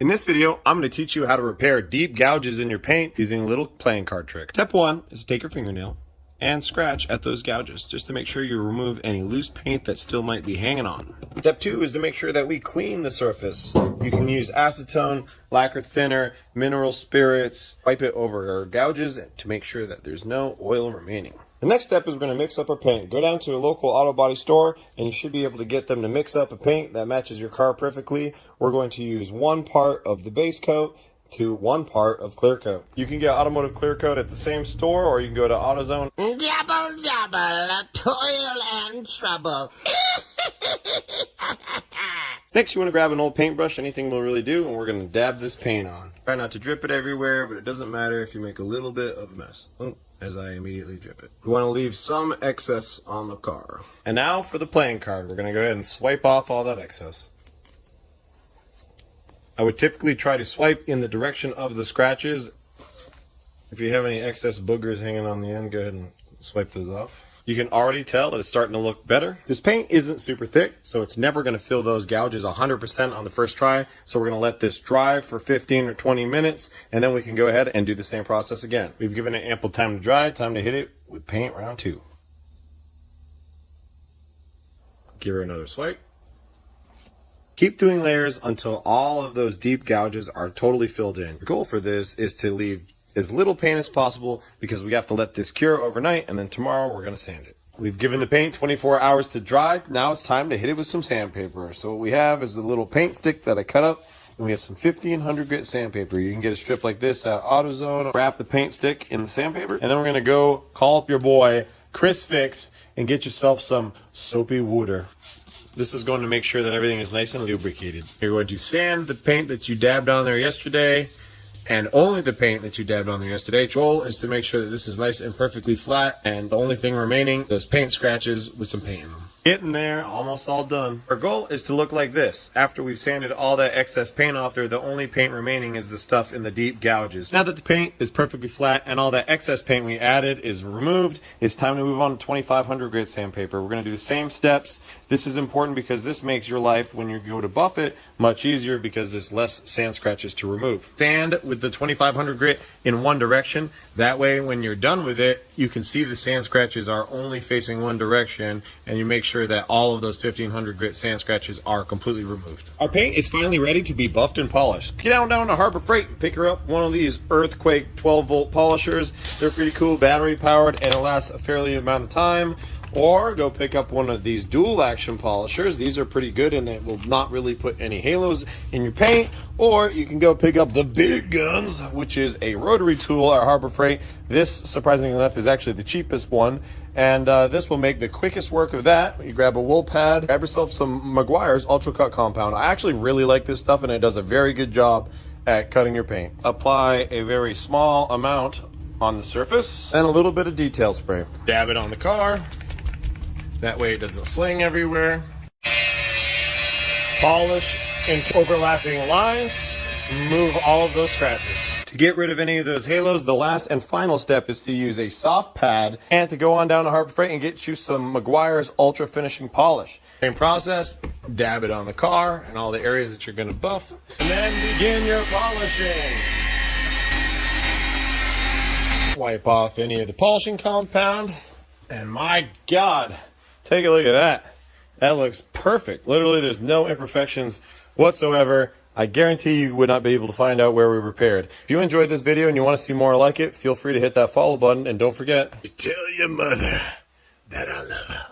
In this video, I'm going to teach you how to repair deep gouges in your paint using a little playing card trick. Step 1 is to take your fingernail and scratch at those gouges just to make sure you remove any loose paint that still might be hanging on. Step 2 is to make sure that we clean the surface. You can use acetone, lacquer thinner, mineral spirits, wipe it over our gouges to make sure that there's no oil remaining. The next step is we're going to mix up our paint. Go down to a local auto body store and you should be able to get them to mix up a paint that matches your car perfectly. We're going to use 1 part of the base coat to 1 part of clear coat. You can get automotive clear coat at the same store, or you can go to AutoZone. Double, toil and trouble. Next, you want to grab an old paintbrush, anything will really do, and we're going to dab this paint on. Try not to drip it everywhere, but it doesn't matter if you make a little bit of a mess. As I immediately drip it. We want to leave some excess on the car. And now for the playing card. We're going to go ahead and swipe off all that excess. I would typically try to swipe in the direction of the scratches. If you have any excess boogers hanging on the end, go ahead and swipe those off. You can already tell that it's starting to look better. This paint isn't super thick, so it's never going to fill those gouges 100% on the first try. So we're going to let this dry for 15 or 20 minutes, and then we can go ahead and do the same process again. We've given it ample time to dry, time to hit it with paint round 2. Give her another swipe. Keep doing layers until all of those deep gouges are totally filled in. The goal for this is to leave as little paint as possible because we have to let this cure overnight, and then tomorrow we're going to sand it. We've given the paint 24 hours to dry. Now it's time to hit it with some sandpaper. So what we have is a little paint stick that I cut up, and we have some 1500 grit sandpaper. You can get a strip like this at AutoZone. Wrap the paint stick in the sandpaper, and then we're going to go call up your boy Chris Fix and get yourself some soapy water. This is going to make sure that everything is nice and lubricated. You're going to sand the paint that you dabbed on there yesterday, and only the paint that you dabbed on there yesterday. The goal is to make sure that this is nice and perfectly flat, and the only thing remaining, those paint scratches with some paint in them. Getting there, almost all done. Our goal is to look like this. After we've sanded all that excess paint off there, the only paint remaining is the stuff in the deep gouges. Now that the paint is perfectly flat and all that excess paint we added is removed, it's time to move on to 2500 grit sandpaper. We're going to do the same steps. This is important because this makes your life, when you go to buff it, much easier because there's less sand scratches to remove. Sand with the 2500 grit in one direction. That way, when you're done with it, you can see the sand scratches are only facing one direction, and you make sure that all of those 1500 grit sand scratches are completely removed. Our paint is finally ready to be buffed and polished. Get down to Harbor Freight and pick her up one of these Earthquake 12-volt polishers. They're pretty cool, battery powered, and it lasts a fairly amount of time. Or go pick up one of these dual action polishers. These are pretty good and it will not really put any halos in your paint. Or you can go pick up the big guns, which is a rotary tool at Harbor Freight. This, surprisingly enough, is actually the cheapest one. And this will make the quickest work of that. You grab a wool pad, grab yourself some Meguiar's Ultra Cut Compound. I actually really like this stuff and it does a very good job at cutting your paint. Apply a very small amount on the surface and a little bit of detail spray. Dab it on the car. That way it doesn't sling everywhere. Polish in overlapping lines. Remove all of those scratches. To get rid of any of those halos, the last and final step is to use a soft pad and to go on down to Harbor Freight and get you some Meguiar's Ultra Finishing Polish. Same process, dab it on the car and all the areas that you're going to buff, and then begin your polishing. Wipe off any of the polishing compound, and my God, take a look at that. That looks perfect. Literally, there's no imperfections whatsoever. I guarantee you would not be able to find out where we repaired. If you enjoyed this video and you want to see more like it, feel free to hit that follow button. And don't forget to tell your mother that I love her.